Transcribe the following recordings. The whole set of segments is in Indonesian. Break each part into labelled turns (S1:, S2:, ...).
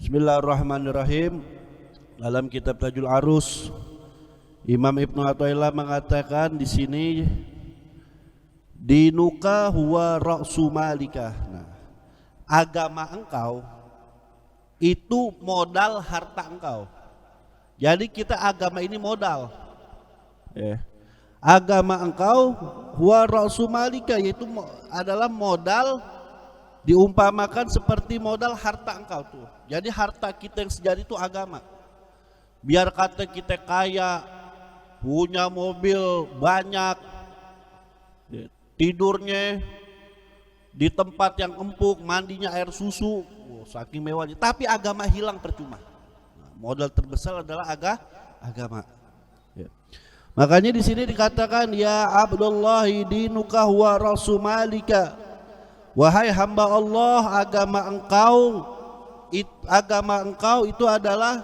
S1: Bismillahirrahmanirrahim. Dalam kitab Tajul Arus, Imam Ibnu Athaillah mengatakan di sini, dinuka huwa ra'su malika. Nah, agama engkau itu modal harta engkau. Jadi kita agama ini modal. Agama engkau huwa ra'su malika, yaitu adalah modal, diumpamakan seperti modal harta engkau tuh. Jadi harta kita yang sejati itu agama. Biar kata kita kaya, punya mobil banyak, tidurnya di tempat yang empuk, mandinya air susu, saking mewahnya. Tapi agama hilang percuma. Nah, modal terbesar adalah agama. Makanya di sini dikatakan, ya Abdullahi dinuka huwa ra'su malika. Wahai hamba Allah, agama engkau itu adalah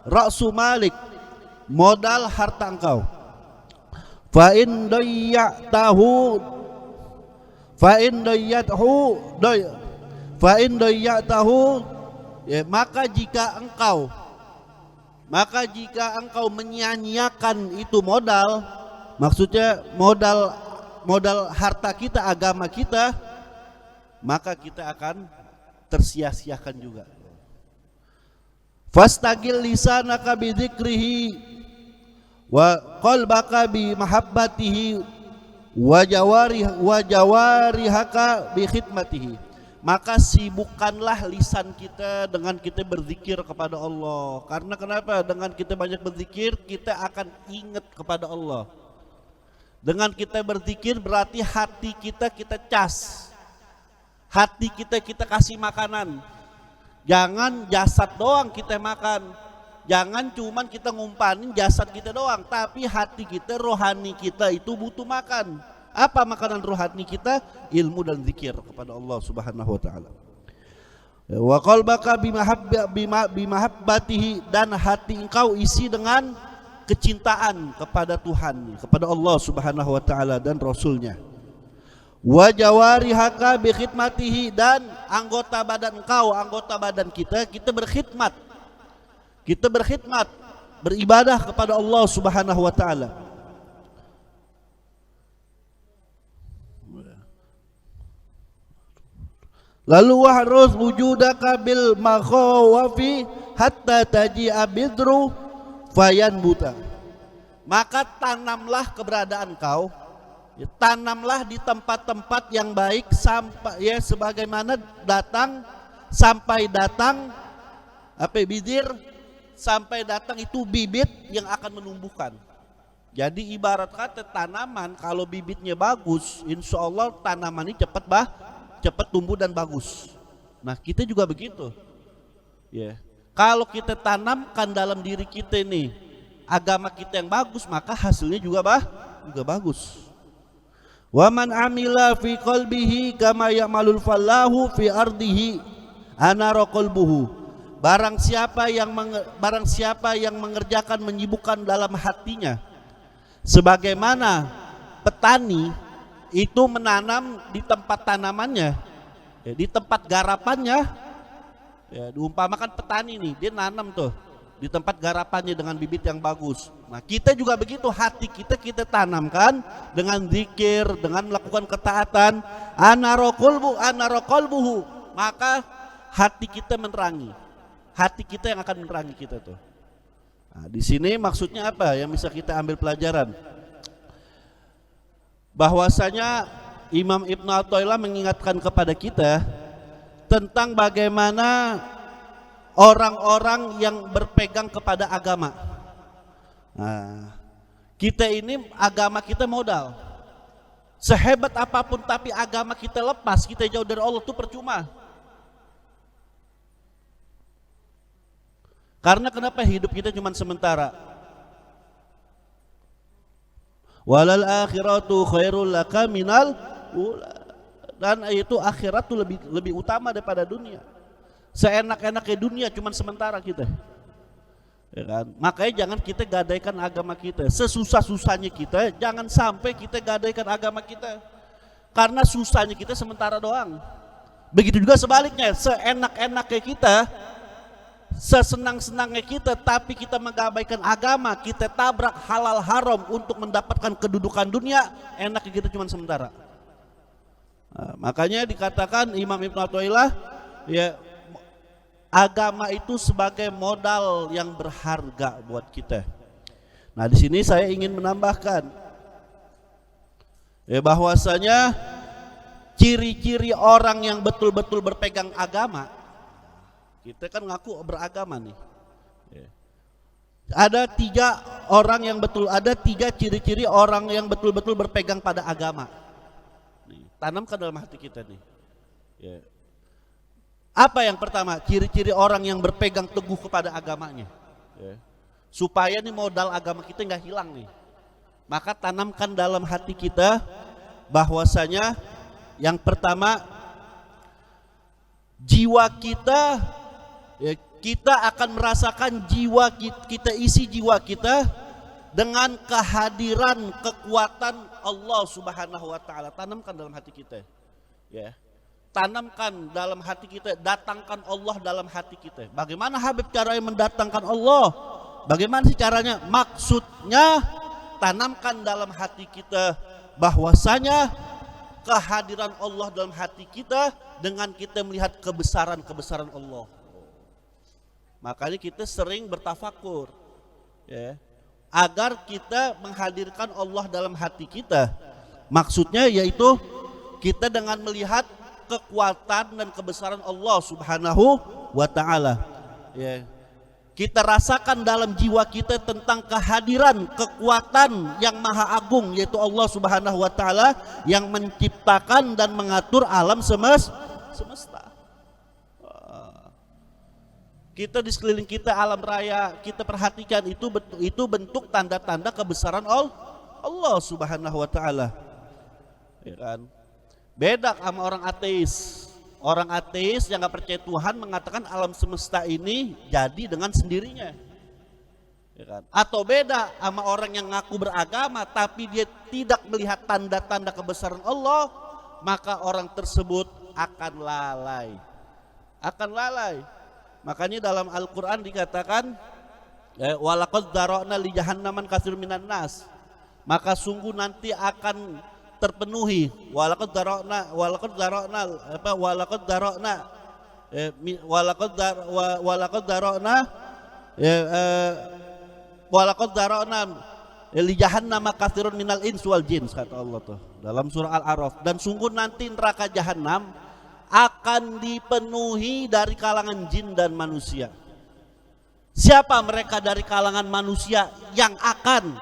S1: ra'su malik, modal harta engkau. Fa in dayyatahu, maka jika engkau menyia-nyiakan itu modal, maksudnya modal harta kita, agama kita, maka kita akan tersia-siakan juga. Fastagil lisanaka bi dzikrihi wa qalbaka bi mahabbatihi wa jawarihaka bi khidmatihi. Maka sibukkanlah lisan kita dengan kita berzikir kepada Allah. Karena kenapa? Dengan kita banyak berzikir, kita akan ingat kepada Allah. Dengan kita berzikir berarti hati kita cas. Hati kita kasih makanan. Jangan jasad doang kita makan. Jangan cuman kita ngumpanin jasad kita doang, tapi hati kita, rohani kita itu butuh makan. Apa makanan rohani kita? Ilmu dan zikir kepada Allah Subhanahu wa taala. Wa qalbaka bimahabbatihi, dan hati engkau isi dengan kecintaan kepada Tuhan, kepada Allah Subhanahu wa taala dan Rasulnya. Wa jawarihaka bi khidmatihi, dan anggota badan engkau, anggota badan kita berkhidmat. Kita berkhidmat, beribadah kepada Allah Subhanahu wa taala. Lalu wahrus wujudaka bil makhawafi hatta taji'a bidru fayanbuta. Maka tanamlah keberadaan kau, tanamlah di tempat-tempat yang baik sampai sebagaimana sampai datang bidir, sampai datang itu bibit yang akan menumbuhkan. Jadi ibarat kata tanaman, kalau bibitnya bagus, insya Allah tanaman ini cepat tumbuh dan bagus. Nah, kita juga begitu. Kalau kita tanamkan dalam diri kita ini agama kita yang bagus, maka hasilnya juga bagus. Wa man amila fi qalbihi kama ya'malul fallahu fi ardihi anara qalbuhu. Barang siapa yang mengerjakan, menyibukkan dalam hatinya, sebagaimana petani itu menanam di tempat tanamannya, di tempat garapannya. Diumpamakan petani nih, dia nanam tuh di tempat garapannya dengan bibit yang bagus. Nah, kita juga begitu, hati kita tanamkan dengan zikir, dengan melakukan ketaatan. Anara qalbuhu, maka hati kita menerangi. Hati kita yang akan menerangi kita tuh. Nah, di sini maksudnya apa yang bisa kita ambil pelajaran? Bahwasanya Imam Ibnu Athaillah mengingatkan kepada kita tentang bagaimana orang-orang yang berpegang kepada agama. Nah, kita ini agama kita modal. Sehebat apapun tapi agama kita lepas, kita jauh dari Allah itu percuma. Karena kenapa? Hidup kita cuma sementara. Walal akhiratu khairul laka minal ula. Dan itu akhirat tuh lebih utama daripada dunia. Seenak-enaknya dunia cuma sementara kita. Kan? Makanya jangan kita gadaikan agama kita. Sesusah-susahnya kita, jangan sampai kita gadaikan agama kita. Karena susahnya kita sementara doang. Begitu juga sebaliknya, seenak-enaknya kita, sesenang-senangnya kita, tapi kita mengabaikan agama, kita tabrak halal haram untuk mendapatkan kedudukan dunia, enaknya kita cuma sementara. Makanya dikatakan Imam Ibn Athaillah, ya, agama itu sebagai modal yang berharga buat kita. Nah, di sini saya ingin menambahkan, ya, bahwasanya ciri-ciri orang yang betul-betul berpegang agama, kita kan ngaku beragama nih. Ya. Ada tiga ciri-ciri orang yang betul-betul berpegang pada agama. Tanamkan dalam hati kita nih. Ya. Apa yang pertama? Ciri-ciri orang yang berpegang teguh kepada agamanya. Ya. Supaya nih modal agama kita nggak hilang nih. Maka tanamkan dalam hati kita bahwasanya yang pertama, jiwa kita, ya, kita akan merasakan jiwa kita isi jiwa kita dengan kehadiran kekuatan Allah Subhanahu wa taala. Tanamkan dalam hati kita. Ya. Tanamkan dalam hati kita, datangkan Allah dalam hati kita. Bagaimana Habib caranya mendatangkan Allah? Bagaimana sih caranya? Maksudnya tanamkan dalam hati kita bahwasanya kehadiran Allah dalam hati kita dengan kita melihat kebesaran-kebesaran Allah. Makanya kita sering bertafakur, ya, agar kita menghadirkan Allah dalam hati kita. Maksudnya yaitu kita dengan melihat kekuatan dan kebesaran Allah Subhanahu wa taala. Ya. Kita rasakan dalam jiwa kita tentang kehadiran kekuatan yang maha agung, yaitu Allah Subhanahu wa taala yang menciptakan dan mengatur alam semesta. Kita di sekeliling kita alam raya, kita perhatikan itu bentuk tanda-tanda kebesaran Allah Subhanahu wa taala. Ya kan? Beda sama orang ateis. Orang ateis yang gak percaya Tuhan mengatakan alam semesta ini jadi dengan sendirinya. Ya kan? Atau beda sama orang yang ngaku beragama tapi dia tidak melihat tanda-tanda kebesaran Allah, maka orang tersebut akan lalai. Makanya dalam Al-Quran dikatakan, walaqad dzara'na li jahannaman katsirun minan nas. Maka sungguh nanti akan terpenuhi walaqad dzara'na li jahannam katsirun minal ins wal jin, kata Allah tuh dalam surah Al-A'raf. Dan sungguh nanti neraka jahanam akan dipenuhi dari kalangan jin dan manusia. Siapa mereka dari kalangan manusia yang akan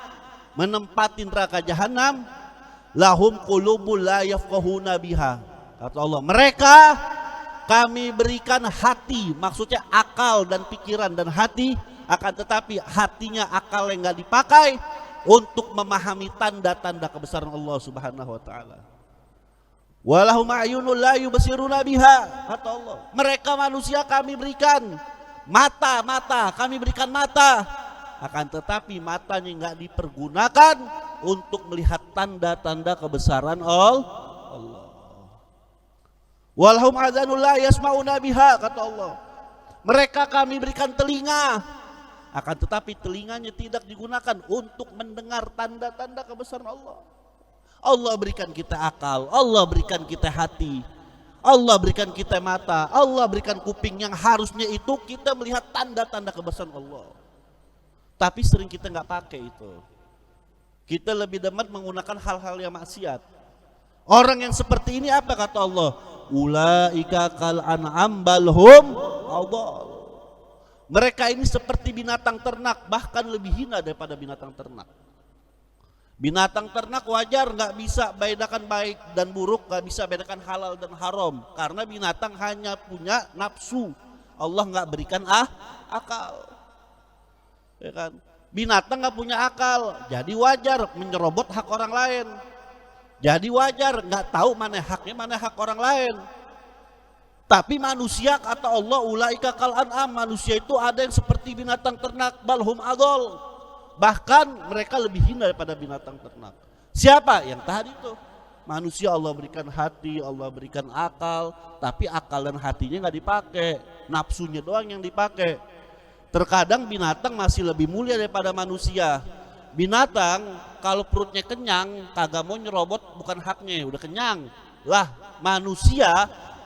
S1: menempati neraka jahanam? Lahum qulubul la yafqahuna biha, kata Allah, mereka kami berikan hati, maksudnya akal dan pikiran dan hati, akan tetapi hatinya akal yang enggak dipakai untuk memahami tanda-tanda kebesaran Allah Subhanahu wa taala. Walahum a'yunul la yubsiruna biha, kata Allah, mereka manusia kami berikan mata, kami berikan mata, akan tetapi matanya enggak dipergunakan untuk melihat tanda-tanda kebesaran Allah. Walhum adzanul la yasmauna biha, kata Allah, mereka kami berikan telinga, akan tetapi telinganya tidak digunakan untuk mendengar tanda-tanda kebesaran Allah. Allah berikan kita akal, Allah berikan kita hati, Allah berikan kita mata, Allah berikan kuping yang harusnya itu kita melihat tanda-tanda kebesaran Allah. Tapi sering kita nggak pakai itu. Kita lebih demen menggunakan hal-hal yang maksiat. Orang yang seperti ini apa kata Allah? Ulaika kal an'am bal hum adall. Mereka ini seperti binatang ternak, bahkan lebih hina daripada binatang ternak. Binatang ternak wajar nggak bisa bedakan baik dan buruk, nggak bisa bedakan halal dan haram, karena binatang hanya punya nafsu. Allah nggak berikan akal. Ya kan? Binatang nggak punya akal, jadi wajar menyerobot hak orang lain. Jadi wajar nggak tahu mana haknya, mana hak orang lain. Tapi manusia, kata Allah, ulaika kal an'am, manusia itu ada yang seperti binatang ternak, balhum adol, bahkan mereka lebih hina daripada binatang ternak. Siapa? Yang tadi itu manusia Allah berikan hati, Allah berikan akal, tapi akal dan hatinya nggak dipakai, nafsunya doang yang dipakai. Terkadang binatang masih lebih mulia daripada manusia. Binatang kalau perutnya kenyang kagak mau nyerobot, bukan haknya, udah kenyang. Lah manusia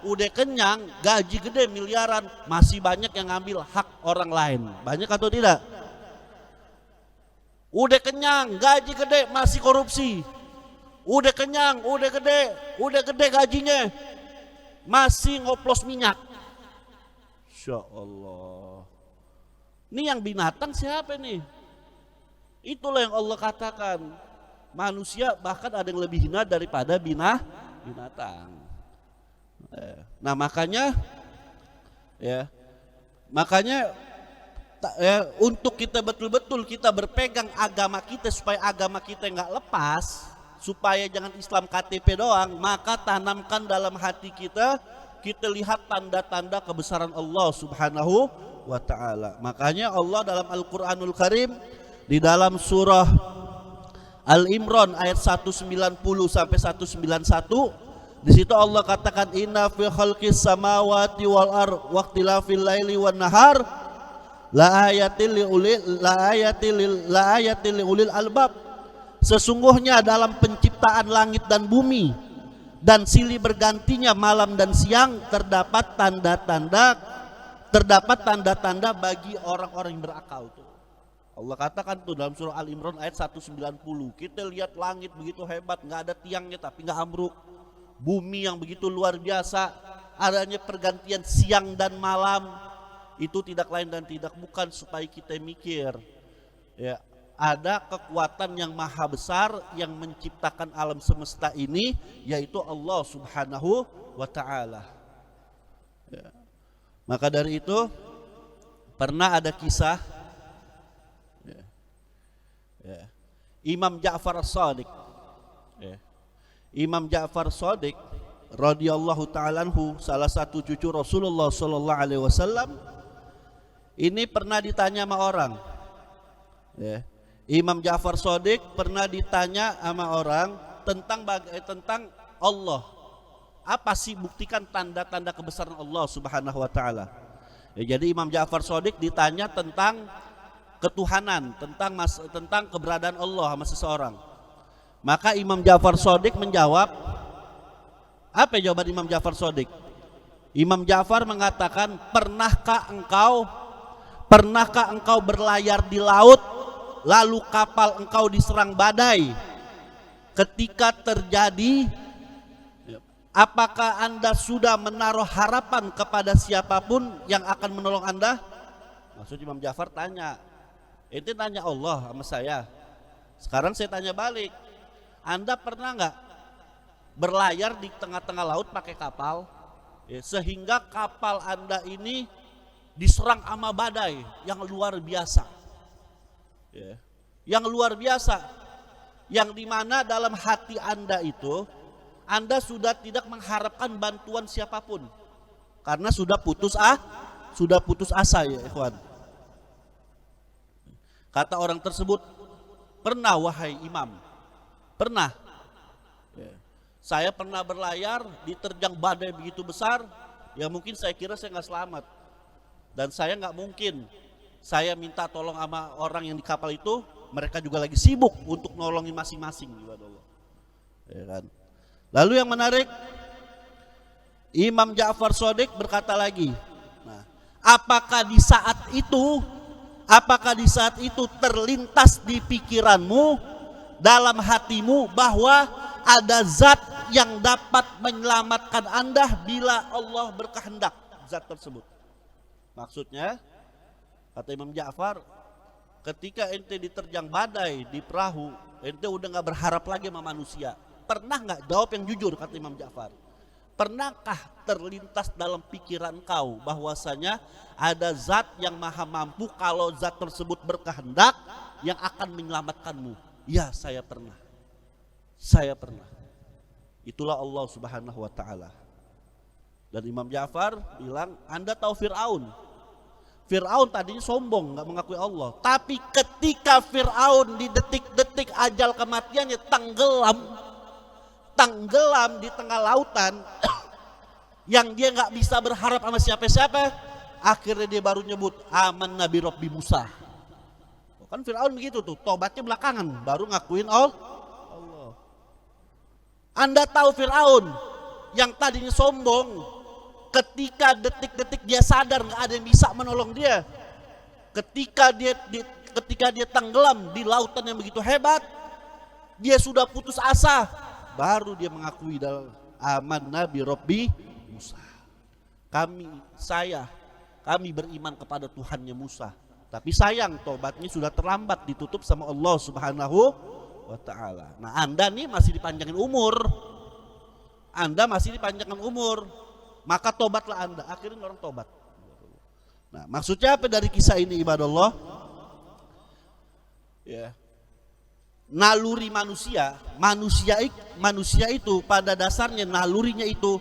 S1: udah kenyang, gaji gede miliaran, masih banyak yang ngambil hak orang lain. Banyak atau tidak? Udah kenyang, gaji gede, masih korupsi. Udah kenyang, udah gede gajinya, masih ngoplos minyak. Insya Allah. Ini yang binatang siapa nih? Itulah yang Allah katakan, manusia bahkan ada yang lebih hina daripada binatang. Nah makanya untuk kita betul-betul kita berpegang agama kita, supaya agama kita nggak lepas, supaya jangan Islam KTP doang, maka tanamkan dalam hati kita lihat tanda-tanda kebesaran Allah Subhanahu wa ta'ala. Makanya Allah dalam Al-Quranul Karim di dalam surah Al-Imran ayat 190 sampai 191, di situ Allah katakan, inna fi khalqis samawati wal ard wa ikhtilafil laili wan nahar la ayatil liulil albab. Sesungguhnya dalam penciptaan langit dan bumi dan silih bergantinya malam dan siang terdapat tanda-tanda bagi orang-orang yang berakal tuh. Allah katakan tuh dalam surah Al-Imran ayat 190, kita lihat langit begitu hebat, nggak ada tiangnya tapi nggak ambruk. Bumi yang begitu luar biasa, adanya pergantian siang dan malam, itu tidak lain dan tidak bukan supaya kita mikir, ya, ada kekuatan yang maha besar yang menciptakan alam semesta ini, yaitu Allah Subhanahu wa ta'ala. Ya. Maka dari itu pernah ada kisah Imam Ja'far As-Shadiq. Imam Ja'far As-Shadiq radhiyallahu ta'ala anhu, salah satu cucu Rasulullah sallallahu alaihi wasallam, ini pernah ditanya sama orang. Imam Ja'far As-Shadiq pernah ditanya sama orang tentang Allah. Apa sih, buktikan tanda-tanda kebesaran Allah Subhanahu wa ta'ala. Jadi Imam Ja'far As-Shadiq ditanya tentang ketuhanan, tentang keberadaan Allah sama seseorang. Maka Imam Ja'far As-Shadiq menjawab, apa jawaban Imam Ja'far As-Shadiq? Imam Ja'far mengatakan, pernahkah engkau berlayar di laut lalu kapal engkau diserang badai? Ketika terjadi, apakah Anda sudah menaruh harapan kepada siapapun yang akan menolong Anda? Maksud Imam Ja'far tanya, ente tanya Allah sama saya, sekarang saya tanya balik, Anda pernah nggak berlayar di tengah-tengah laut pakai kapal, sehingga kapal Anda ini diserang sama badai yang luar biasa, yang luar biasa, yang dimana dalam hati Anda itu Anda sudah tidak mengharapkan bantuan siapapun karena sudah putus asa, ya ikhwan. Kata orang tersebut, pernah wahai imam, pernah. Saya pernah berlayar diterjang badai begitu besar, ya mungkin saya kira saya nggak selamat, dan saya nggak mungkin saya minta tolong sama orang yang di kapal itu, mereka juga lagi sibuk untuk nolongin masing-masing, ya kan? Lalu yang menarik, Imam Ja'far Shadiq berkata lagi, apakah di saat itu terlintas di pikiranmu, dalam hatimu, bahwa ada zat yang dapat menyelamatkan Anda bila Allah berkehendak? Zat tersebut, maksudnya, kata Imam Ja'far, ketika ente diterjang badai di perahu, ente udah gak berharap lagi sama manusia. Pernah gak, jawab yang jujur, kata Imam Ja'far, pernahkah terlintas dalam pikiran kau bahwasanya ada zat yang maha mampu, kalau zat tersebut berkehendak, yang akan menyelamatkanmu? Ya, saya pernah. Itulah Allah Subhanahu wa ta'ala. Dan Imam Ja'far bilang, Anda tahu Fir'aun? Fir'aun tadinya sombong, gak mengakui Allah, tapi ketika Fir'aun di detik-detik ajal kematiannya tenggelam di tengah lautan, yang dia gak bisa berharap sama siapa-siapa, Akhirnya dia baru nyebut aman Nabi Rabbi Musa. Kan Fir'aun begitu tuh, tobatnya belakangan, baru ngakuin Allah. Anda tahu Fir'aun yang tadinya sombong, ketika detik-detik dia sadar nggak ada yang bisa menolong dia, ketika dia tenggelam di lautan yang begitu hebat, dia sudah putus asa, baru dia mengakui dalam aman Nabi Rabbi Musa. Kami beriman kepada Tuhannya Musa. Tapi sayang tobatnya sudah terlambat, ditutup sama Allah Subhanahu wa ta'ala. Nah, Anda nih masih dipanjangin umur. Maka tobatlah Anda. Akhirnya orang tobat. Nah, maksudnya apa dari kisah ini ibadallah? Ya. Naluri manusia itu pada dasarnya nalurinya itu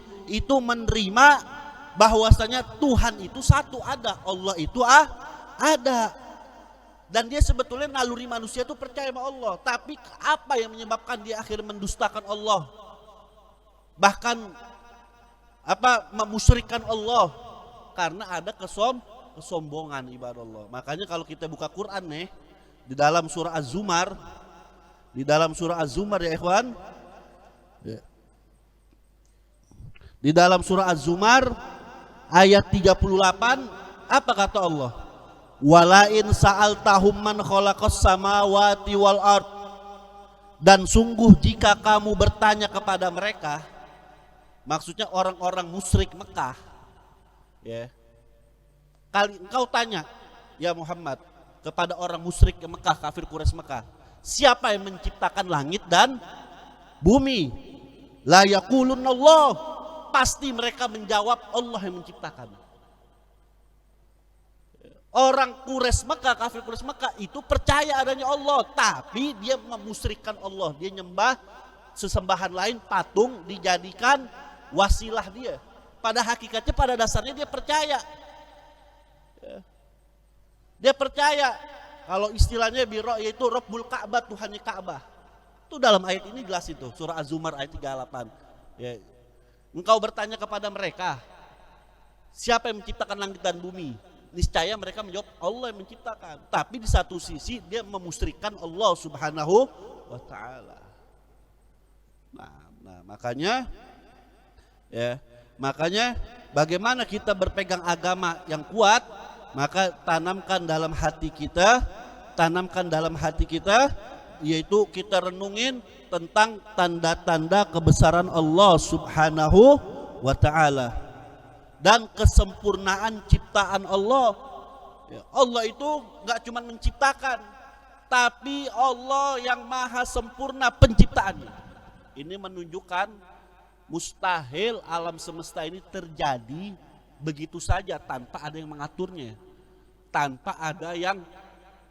S1: menerima bahwasanya Tuhan itu satu, ada, Allah itu ada. Dan dia sebetulnya naluri manusia itu percaya sama Allah. Tapi apa yang menyebabkan dia akhirnya mendustakan Allah? Bahkan memusyrikan Allah? Karena ada kesombongan ibadah Allah. Makanya kalau kita buka Quran nih, di dalam surah Az-Zumar ya ikhwan. Ya. Di dalam surah Az-Zumar ayat 38, apa kata Allah? Walain sa'altahum man khalaqas samawati wal ard. Dan sungguh jika kamu bertanya kepada mereka, maksudnya orang-orang musyrik Mekah, ya. Kali engkau tanya ya Muhammad kepada orang musyrik Mekah, kafir Quraisy Mekah, siapa yang menciptakan langit dan bumi? La yaqulunna Allah. Pasti mereka menjawab Allah yang menciptakan. Orang Quraisy Mekah, kafir Quraisy Mekah itu percaya adanya Allah, tapi dia memusyrikkan Allah. Dia nyembah sesembahan lain, patung, dijadikan wasilah dia. Pada hakikatnya, pada dasarnya dia percaya. Dia percaya kalau istilahnya biro yaitu Rabbul Ka'bah, Tuhannya Ka'bah. Itu dalam ayat ini jelas itu, surah Az-Zumar ayat 38. Ya. Engkau bertanya kepada mereka, siapa yang menciptakan langit dan bumi? Niscaya mereka menjawab Allah yang menciptakan. Tapi di satu sisi dia memusyrikan Allah Subhanahu wa ta'ala. Nah, makanya bagaimana kita berpegang agama yang kuat, maka tanamkan dalam hati kita, yaitu kita renungin tentang tanda-tanda kebesaran Allah Subhanahu wa ta'ala dan kesempurnaan ciptaan Allah. Allah itu gak cuma menciptakan, tapi Allah yang maha sempurna penciptaannya. Ini menunjukkan mustahil alam semesta ini terjadi begitu saja tanpa ada yang mengaturnya, tanpa ada yang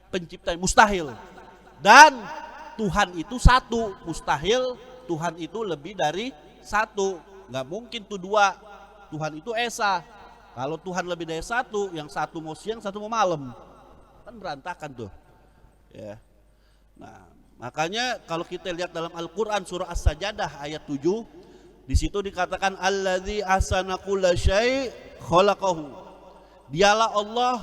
S1: penciptanya, mustahil. Dan Tuhan itu satu, mustahil Tuhan itu lebih dari satu, gak mungkin tuh dua. Tuhan itu esa. Kalau Tuhan lebih dari satu, yang satu mau siang, satu mau malam, kan berantakan tuh. Ya. Nah, makanya kalau kita lihat dalam Al-Quran surah As-Sajadah ayat 7, di situ dikatakan Alladzi ahsana kulla syai' khalaqahu. Dialah Allah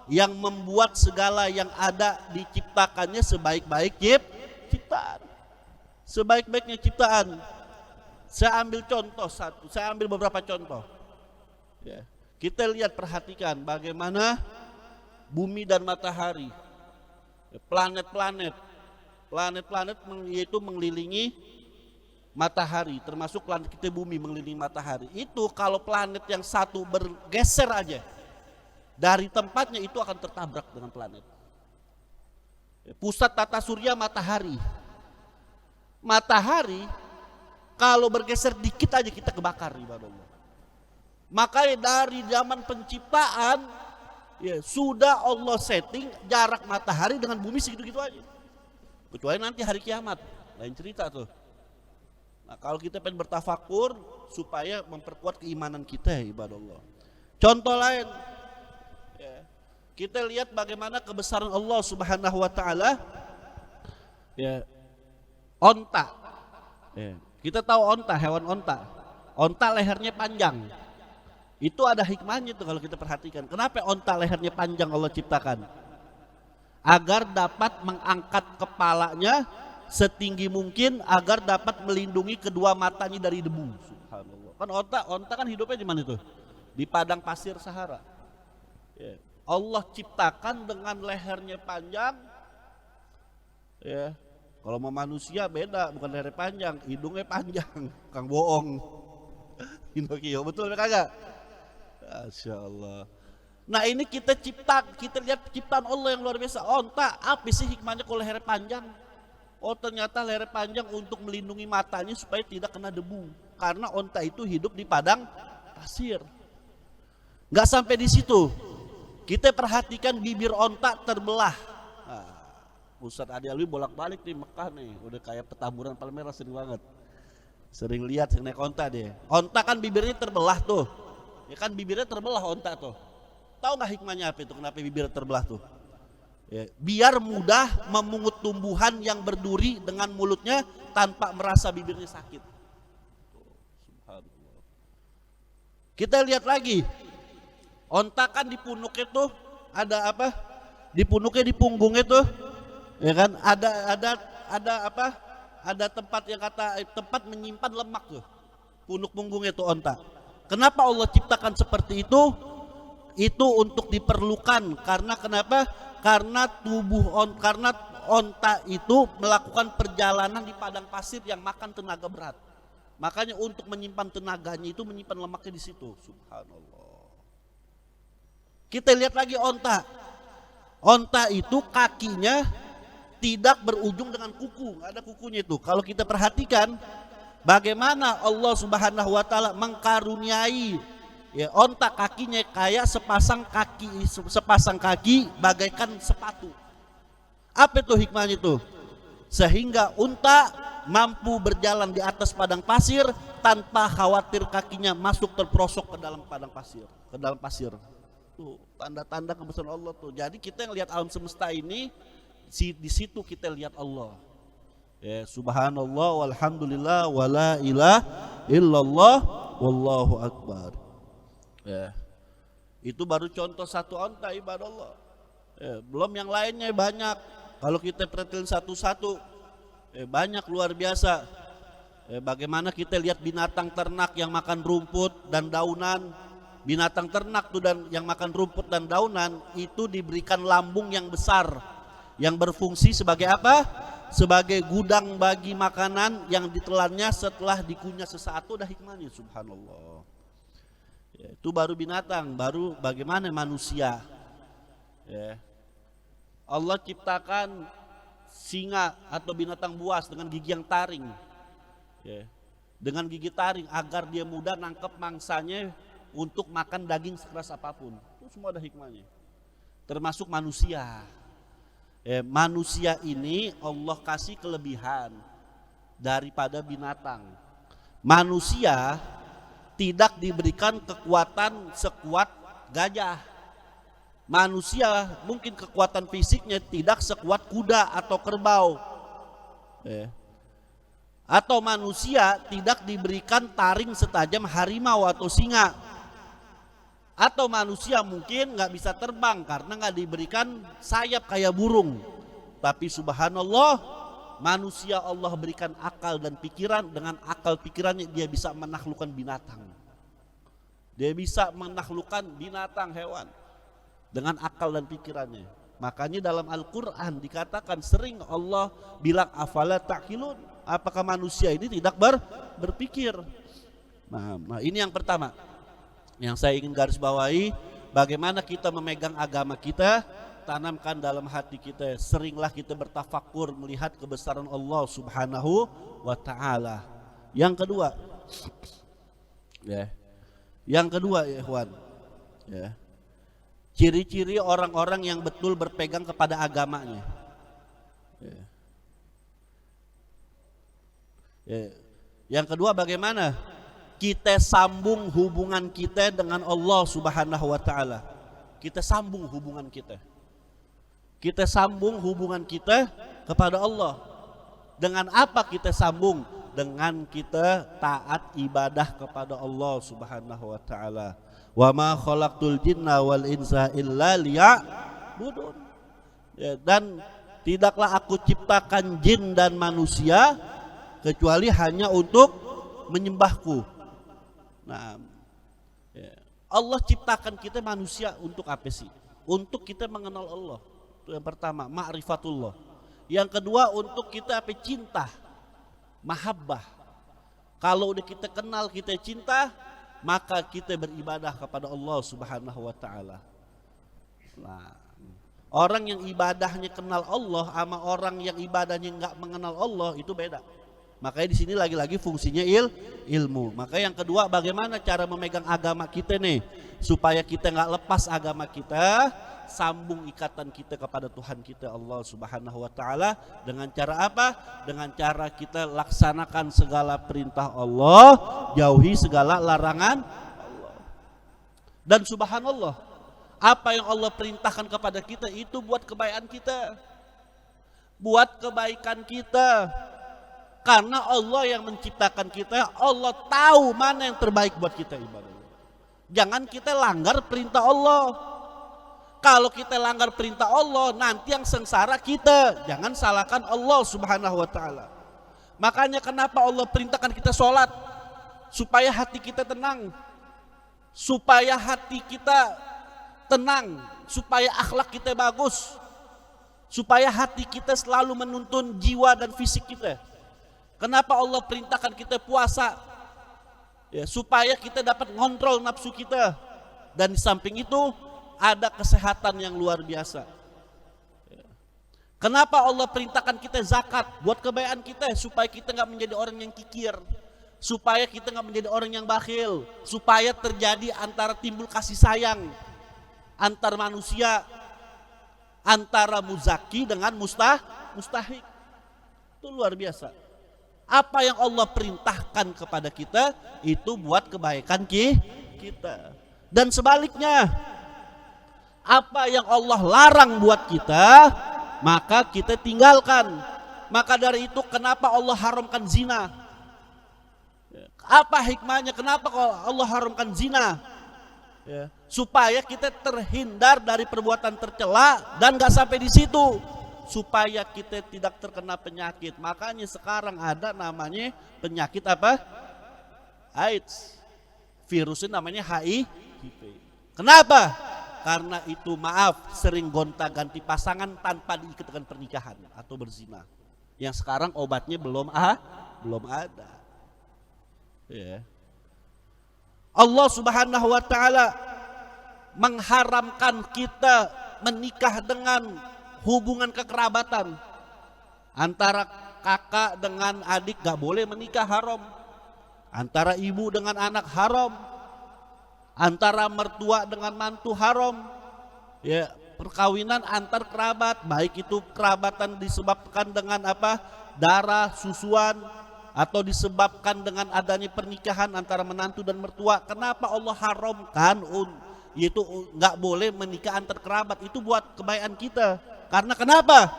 S1: yang membuat segala yang ada diciptakannya sebaik-baik ciptaan. Sebaik-baiknya ciptaan. Saya ambil beberapa contoh. Ya. Kita lihat, perhatikan bagaimana bumi dan matahari, planet-planet yaitu mengelilingi matahari, termasuk planet kita bumi mengelilingi matahari. Itu kalau planet yang satu bergeser aja dari tempatnya, itu akan tertabrak dengan planet. Pusat tata surya matahari. Kalau bergeser dikit aja kita kebakar ibadah Allah. Makanya dari zaman penciptaan ya sudah Allah setting jarak matahari dengan bumi segitu-gitu aja. Kecuali nanti hari kiamat, lain cerita tuh. Nah, kalau kita pengen bertafakur supaya memperkuat keimanan kita ya ibadah Allah. Contoh lain, ya, kita lihat bagaimana kebesaran Allah Subhanahu wa ta'ala. Ya, onta. Ya. Kita tahu onta, hewan onta. Onta lehernya panjang. Itu ada hikmahnya tuh kalau kita perhatikan. Kenapa onta lehernya panjang Allah ciptakan? Agar dapat mengangkat kepalanya setinggi mungkin, agar dapat melindungi kedua matanya dari debu. Subhanallah. Kan onta kan hidupnya di mana itu? Di padang pasir Sahara. Ya. Allah ciptakan dengan lehernya panjang. Ya. Kalau mau manusia beda, bukan lehernya panjang, hidungnya panjang. Kang bohong. Pinocchio, betul kagak? Masya Allah. Nah ini kita lihat ciptaan Allah yang luar biasa. Onta, apa sih hikmahnya kalau lehernya panjang? Oh ternyata lehernya panjang untuk melindungi matanya supaya tidak kena debu. Karena onta itu hidup di padang pasir. Nggak sampai di situ. Kita perhatikan bibir onta terbelah. Nah, Ustadz Adi Alwi bolak-balik di Mekah nih, udah kayak petamburan Palmera sering banget. Sering lihat naik onta dia. Onta kan bibirnya terbelah tuh. Ya kan bibirnya terbelah onta tuh. Tahu nggak hikmahnya apa itu? Kenapa bibirnya terbelah tuh? Ya, biar mudah memungut tumbuhan yang berduri dengan mulutnya tanpa merasa bibirnya sakit. Subhanallah. Kita lihat lagi. Onta kan di punuknya tuh ada apa? Di punuknya, di punggungnya tuh, ya kan? Ada apa? Ada tempat yang tempat menyimpan lemak tuh. Punuk punggungnya tuh onta. Kenapa Allah ciptakan seperti itu? Itu untuk diperlukan. Karena kenapa? Karena karena onta itu melakukan perjalanan di padang pasir yang makan tenaga berat. Makanya untuk menyimpan tenaganya itu menyimpan lemaknya di situ. Subhanallah. Kita lihat lagi onta. Onta itu kakinya tidak berujung dengan kuku, nggak ada kukunya itu. Kalau kita perhatikan bagaimana Allah Subhanahu wa taala mengkaruniai ya onta kakinya kayak sepasang kaki bagaikan sepatu. Apa itu hikmahnya itu? Sehingga unta mampu berjalan di atas padang pasir tanpa khawatir kakinya masuk terperosok ke dalam padang pasir, ke dalam pasir. Tuh, tanda-tanda kebesaran Allah tuh. Jadi kita yang lihat alam semesta ini, di situ kita lihat Allah. Ya, subhanallah walhamdulillah wala ilaha illallah wallahu akbar. Ya. Itu baru contoh satu onta ibadah Allah. Ya, belum yang lainnya banyak. Kalau kita perhatiin satu-satu, banyak luar biasa. Bagaimana kita lihat binatang ternak yang makan rumput dan daunan. Binatang ternak tuh dan yang makan rumput dan daunan itu diberikan lambung yang besar yang berfungsi sebagai apa? Sebagai gudang bagi makanan yang ditelannya setelah dikunyah sesaat. Itu udah hikmahnya, subhanallah. Ya, itu baru binatang, baru bagaimana manusia. Ya. Allah ciptakan singa atau binatang buas dengan gigi yang taring. Ya. Dengan gigi taring agar dia mudah nangkep mangsanya untuk makan daging sekeras apapun. Itu semua ada hikmahnya. Termasuk manusia. Manusia ini Allah kasih kelebihan daripada binatang. Manusia tidak diberikan kekuatan sekuat gajah. Manusia mungkin kekuatan fisiknya tidak sekuat kuda atau kerbau. Atau manusia tidak diberikan taring setajam harimau atau singa. Atau manusia mungkin nggak bisa terbang karena nggak diberikan sayap kayak burung. Tapi subhanallah, manusia Allah berikan akal dan pikiran. Dengan akal pikirannya dia bisa menaklukkan binatang. Dia bisa menaklukkan binatang, hewan dengan akal dan pikirannya. Makanya dalam Al-Quran dikatakan sering Allah bilang afala ta'qilun. Apakah manusia ini tidak berpikir? Nah ini yang pertama yang saya ingin garis bawahi, bagaimana kita memegang agama kita, tanamkan dalam hati kita. Seringlah kita bertafakur melihat kebesaran Allah Subhanahu wa ta'ala. Yang kedua, yang kedua ya ikhwan, ciri-ciri orang-orang yang betul berpegang kepada agamanya. Yang kedua, bagaimana kita sambung hubungan kita dengan Allah Subhanahu wa ta'ala. Kita sambung hubungan kita. Kita sambung hubungan kita kepada Allah. Dengan apa kita sambung? Dengan kita taat ibadah kepada Allah Subhanahu wa ta'ala. Wa ma khalaqtul jinna wal insa illa liya'budun. Ya, dan tidaklah aku ciptakan jin dan manusia kecuali hanya untuk menyembahku. Nah, ya, Allah ciptakan kita manusia untuk apa sih? Untuk kita mengenal Allah. Itu yang pertama, ma'rifatullah. Yang kedua, untuk kita apa? Cinta, mahabbah. Kalau udah kita kenal, kita cinta, maka kita beribadah kepada Allah Subhanahu wa taala. Nah, orang yang ibadahnya kenal Allah sama orang yang ibadahnya enggak mengenal Allah itu beda. Makanya di sini lagi-lagi fungsinya ilmu. Maka yang kedua, bagaimana cara memegang agama kita nih supaya kita enggak lepas agama kita, sambung ikatan kita kepada Tuhan kita Allah Subhanahu wa taala dengan cara apa? Dengan cara kita laksanakan segala perintah Allah, jauhi segala larangan Allah. Dan subhanallah, apa yang Allah perintahkan kepada kita itu buat kebaikan kita. Buat kebaikan kita. Karena Allah yang menciptakan kita, Allah tahu mana yang terbaik buat kita ibadah. Jangan kita langgar perintah Allah. Kalau kita langgar perintah Allah, nanti yang sengsara kita. Jangan salahkan Allah Subhanahu wa taala. Makanya kenapa Allah perintahkan kita sholat? Supaya hati kita tenang. Supaya hati kita tenang, supaya akhlak kita bagus, supaya hati kita selalu menuntun jiwa dan fisik kita. Kenapa Allah perintahkan kita puasa? Ya, supaya kita dapat ngontrol nafsu kita. Dan di samping itu ada kesehatan yang luar biasa. Ya. Kenapa Allah perintahkan kita zakat? Buat kebaikan kita, supaya kita nggak menjadi orang yang kikir, supaya kita nggak menjadi orang yang bakhil, supaya terjadi antara timbul kasih sayang antar manusia, antara muzaki dengan mustahik. Itu luar biasa. Apa yang Allah perintahkan kepada kita itu buat kebaikan kita. Dan sebaliknya, apa yang Allah larang buat kita, maka kita tinggalkan. Maka dari itu kenapa Allah haramkan zina? Apa hikmahnya? Kenapa Allah haramkan zina? Ya, supaya kita terhindar dari perbuatan tercela dan gak sampai di situ, supaya kita tidak terkena penyakit. Makanya sekarang ada namanya penyakit apa? AIDS. Virusnya namanya HIV. Kenapa? Karena itu sering gonta-ganti pasangan tanpa diikat dengan pernikahan atau berzina. Yang sekarang obatnya belum ada. Ya. Allah Subhanahu wa taala mengharamkan kita menikah dengan hubungan kekerabatan. Antara kakak dengan adik gak boleh menikah, haram. Antara ibu dengan anak, haram. Antara mertua dengan mantu, haram. Ya, perkawinan antar kerabat, baik itu kerabatan disebabkan dengan apa? Darah, susuan, atau disebabkan dengan adanya pernikahan antara menantu dan mertua. Kenapa Allah haramkan yaitu nggak boleh menikah antar kerabat? Itu buat kebaikan kita. Karena kenapa?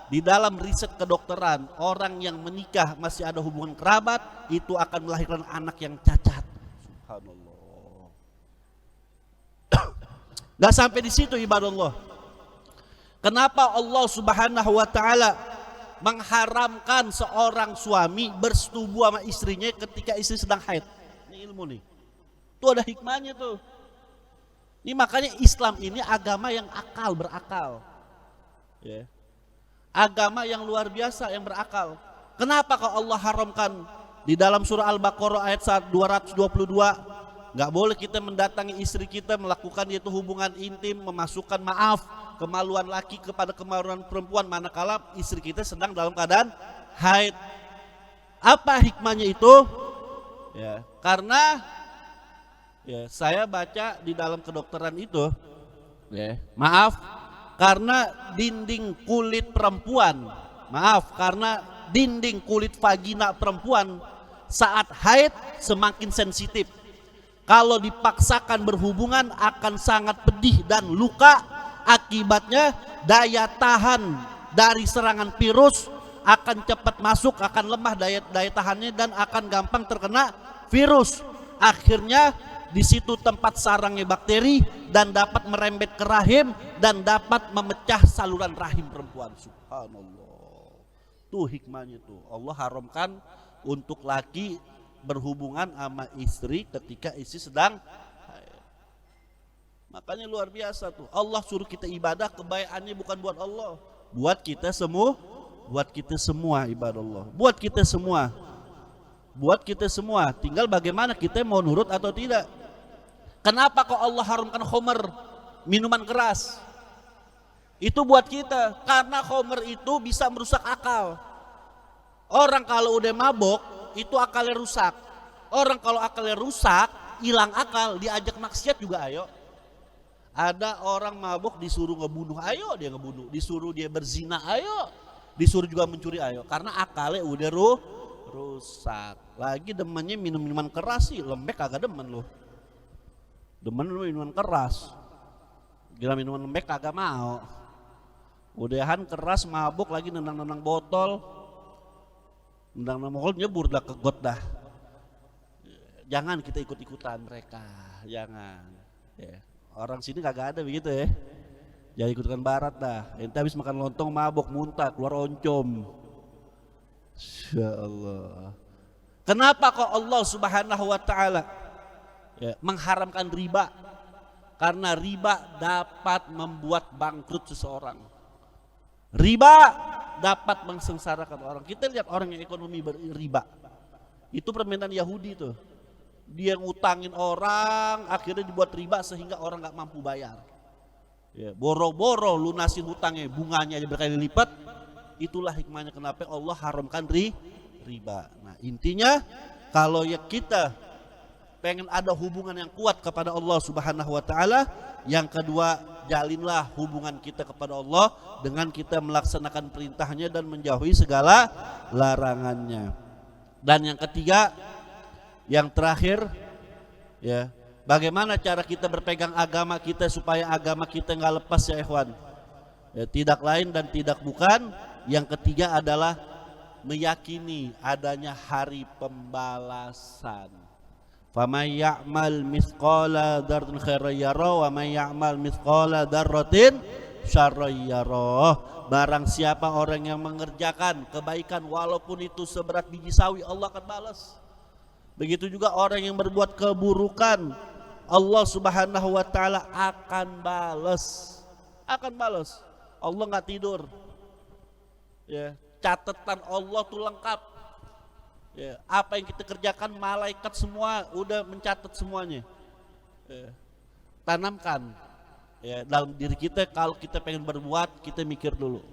S1: Di dalam riset kedokteran, orang yang menikah masih ada hubungan kerabat itu akan melahirkan anak yang cacat. Subhanallah. Nggak sampai di situ ibadah Allah. Kenapa Allah Subhanahu wa taala mengharamkan seorang suami bersetubuh sama istrinya ketika istri sedang haid? Ini ilmu nih. Itu ada hikmahnya tuh. Ini makanya Islam ini agama yang berakal. Ya. Agama yang luar biasa, yang berakal. Kenapa kok Allah haramkan? Di dalam surah Al-Baqarah ayat 222, nggak boleh kita mendatangi istri kita, melakukan yaitu hubungan intim, memasukkan kemaluan laki kepada kemaluan perempuan manakala istri kita sedang dalam keadaan haid. Apa hikmahnya itu? Ya, karena saya baca di dalam kedokteran itu, karena dinding kulit vagina perempuan saat haid semakin sensitif. Kalau dipaksakan berhubungan akan sangat pedih dan luka. Akibatnya daya tahan dari serangan virus akan cepat masuk, akan lemah daya tahannya dan akan gampang terkena virus. Akhirnya di situ tempat sarangnya bakteri dan dapat merembet ke rahim dan dapat memecah saluran rahim perempuan. Subhanallah. Tuh hikmahnya tuh. Allah haramkan untuk laki berhubungan sama istri ketika istri sedang haid. Makanya luar biasa tuh. Allah suruh kita ibadah, kebaikannya bukan buat Allah, buat kita semua, ibadah Allah. Buat kita semua. Tinggal bagaimana kita mau nurut atau tidak. Kenapa kok Allah haramkan khamr, minuman keras? Itu buat kita, karena khamr itu bisa merusak akal. Orang kalau udah mabok, itu akalnya rusak. Orang kalau akalnya rusak, hilang akal, diajak maksiat juga ayo. Ada orang mabok disuruh ngebunuh, ayo dia ngebunuh. Disuruh dia berzina, ayo. Disuruh juga mencuri, ayo. Karena akalnya udah rusak. Lagi demennya minum minuman keras sih, lembek kagak demen loh. Demen lu minuman keras. Gila minuman lembek kagak mau. Udahan keras mabuk lagi nendang-nendang botol. Nendang-nendang botol nyebur dah ke got dah. Jangan kita ikut-ikutan mereka, jangan. Ya. Orang sini kagak ada begitu ya. Jangan ikutkan barat dah. Ente habis makan lontong mabuk muntah keluar oncom. Insyaallah. Kenapa kok Allah Subhanahu wa taala mengharamkan riba? Karena riba dapat membuat bangkrut seseorang. Riba dapat mengsengsarakan orang. Kita lihat orang yang ekonomi berriba. Itu permainan Yahudi tuh. Dia ngutangin orang, akhirnya dibuat riba sehingga orang gak mampu bayar. Ya, boro-boro lunasin hutangnya, bunganya aja berkali lipat. Itulah hikmahnya kenapa Allah haramkan riba. Nah intinya kalau ya kita pengen ada hubungan yang kuat kepada Allah Subhanahu wa taala, yang kedua jalinlah hubungan kita kepada Allah dengan kita melaksanakan perintahnya dan menjauhi segala larangannya. Dan yang ketiga, yang terakhir ya, bagaimana cara kita berpegang agama kita supaya agama kita nggak lepas ya ikhwan. Ya, tidak lain dan tidak bukan, yang ketiga adalah meyakini adanya hari pembalasan. Faman ya'mal mithqala dzarratin khairan yarah wa man ya'mal mithqala dzarratin syarran yarah. Barang siapa orang yang mengerjakan kebaikan walaupun itu seberat biji sawi, Allah akan balas. Begitu juga orang yang berbuat keburukan, Allah Subhanahu wa taala akan balas. Allah nggak tidur. Ya, catatan Allah tuh lengkap. Ya, apa yang kita kerjakan malaikat semua udah mencatat semuanya. Ya, tanamkan ya dalam diri kita, kalau kita pengen berbuat kita mikir dulu.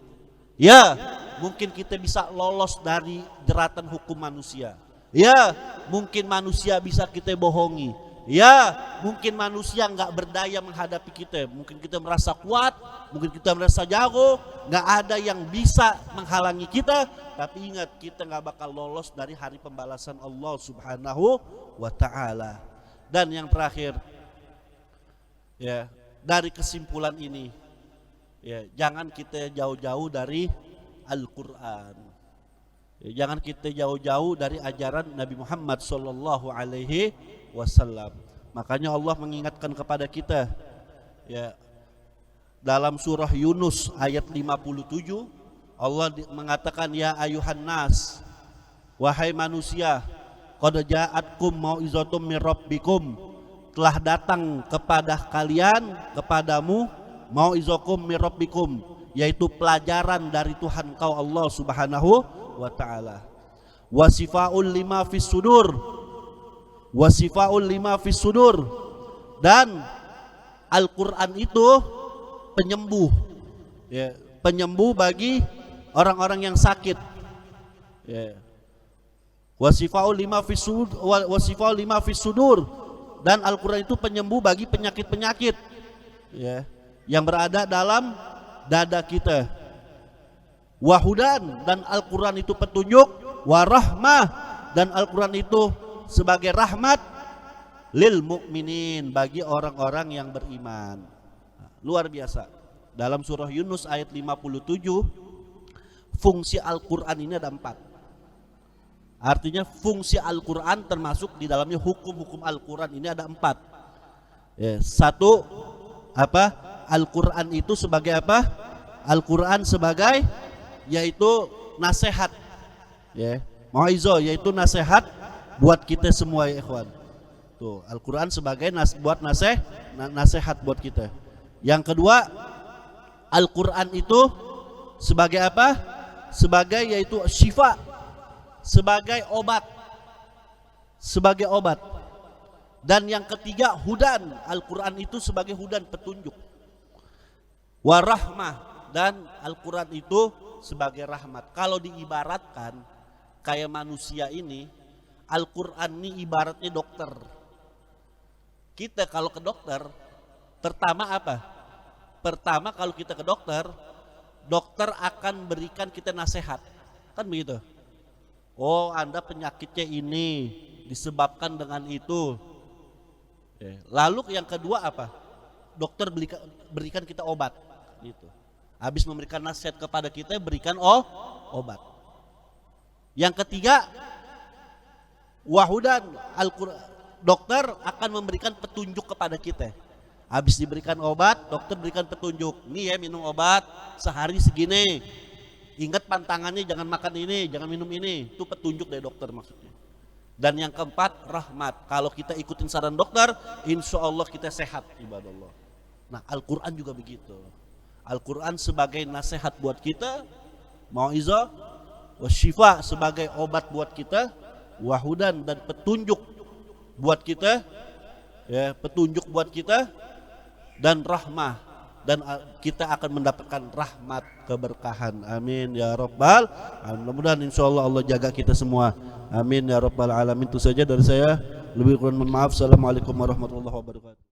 S1: Ya, mungkin kita bisa lolos dari jeratan hukum manusia. Ya, mungkin manusia bisa kita bohongi. Ya, mungkin manusia nggak berdaya menghadapi kita. Mungkin kita merasa kuat, mungkin kita merasa jago, nggak ada yang bisa menghalangi kita. Tapi ingat, kita nggak bakal lolos dari hari pembalasan Allah Subhanahu wa taala. Dan yang terakhir, ya, dari kesimpulan ini, ya, jangan kita jauh-jauh dari Al-Quran. Ya, jangan kita jauh-jauh dari ajaran Nabi Muhammad sallallahu alaihi wasallam. Makanya Allah mengingatkan kepada kita ya, dalam surah Yunus ayat 57 Allah mengatakan, ya ayuhan nas, wahai manusia, qad ja'atkum mau'izatum mir rabbikum, telah datang kepada kalian, kepadamu, mau'izakum mir rabbikum, yaitu pelajaran dari Tuhan kau Allah Subhanahu wa taala. Wasifaul lima fis sudur, wasifaul lima fis sudur, dan Al-Quran itu penyembuh ya, penyembuh bagi orang-orang yang sakit ya. Wasifaul lima fis sudur, wasifaul lima fis sudur, dan Al-Quran itu penyembuh bagi penyakit-penyakit ya, yang berada dalam dada kita. Wahudan, dan Al-Quran itu petunjuk. Warahmah, dan Al-Quran itu sebagai rahmat. Lil mu'minin, bagi orang-orang yang beriman. Luar biasa. Dalam surah Yunus ayat 57, fungsi Al-Quran ini ada 4. Artinya fungsi Al-Quran termasuk di dalamnya hukum-hukum Al-Quran ini ada 4. Ya, 1 apa? Al-Quran itu sebagai apa? Al-Quran sebagai yaitu nasihat, ya, mauizah, yaitu nasihat buat kita semua ya ikhwan. Tuh, Al-Quran sebagai nasihat buat kita. Yang kedua, Al-Quran itu sebagai apa? Sebagai yaitu syifa, sebagai obat, sebagai obat. Dan yang ketiga, hudan. Al-Quran itu sebagai hudan, petunjuk. Warahmah, dan Al-Quran itu sebagai rahmat. Kalau diibaratkan kayak manusia ini, Al-Quran ini ibaratnya dokter. Kita kalau ke dokter, pertama apa? Pertama kalau kita ke dokter, dokter akan berikan kita nasihat, kan begitu? Oh, Anda penyakitnya ini disebabkan dengan itu. Lalu yang kedua apa? Dokter berikan kita obat, gitu. Habis memberikan nasihat kepada kita, berikan obat. Yang ketiga, wahudan, dokter akan memberikan petunjuk kepada kita. Habis diberikan obat, dokter berikan petunjuk. Nih ya, minum obat sehari segini. Ingat pantangannya, jangan makan ini, jangan minum ini. Itu petunjuk dari dokter maksudnya. Dan yang keempat, rahmat. Kalau kita ikutin saran dokter, insya Allah kita sehat, ibadah Allah. Nah, Al-Quran juga begitu. Al-Quran sebagai nasihat buat kita, mauizah, wasyifa sebagai obat buat kita, wahudan dan petunjuk buat kita, ya, petunjuk buat kita, dan rahmah, dan kita akan mendapatkan rahmat keberkahan. Amin ya rabbal alamin. Mudah-mudahan insyaallah Allah jaga kita semua. Amin ya rabbal alamin. Itu saja dari saya. Lebih kurang mohon maaf. Assalamualaikum warahmatullahi wabarakatuh.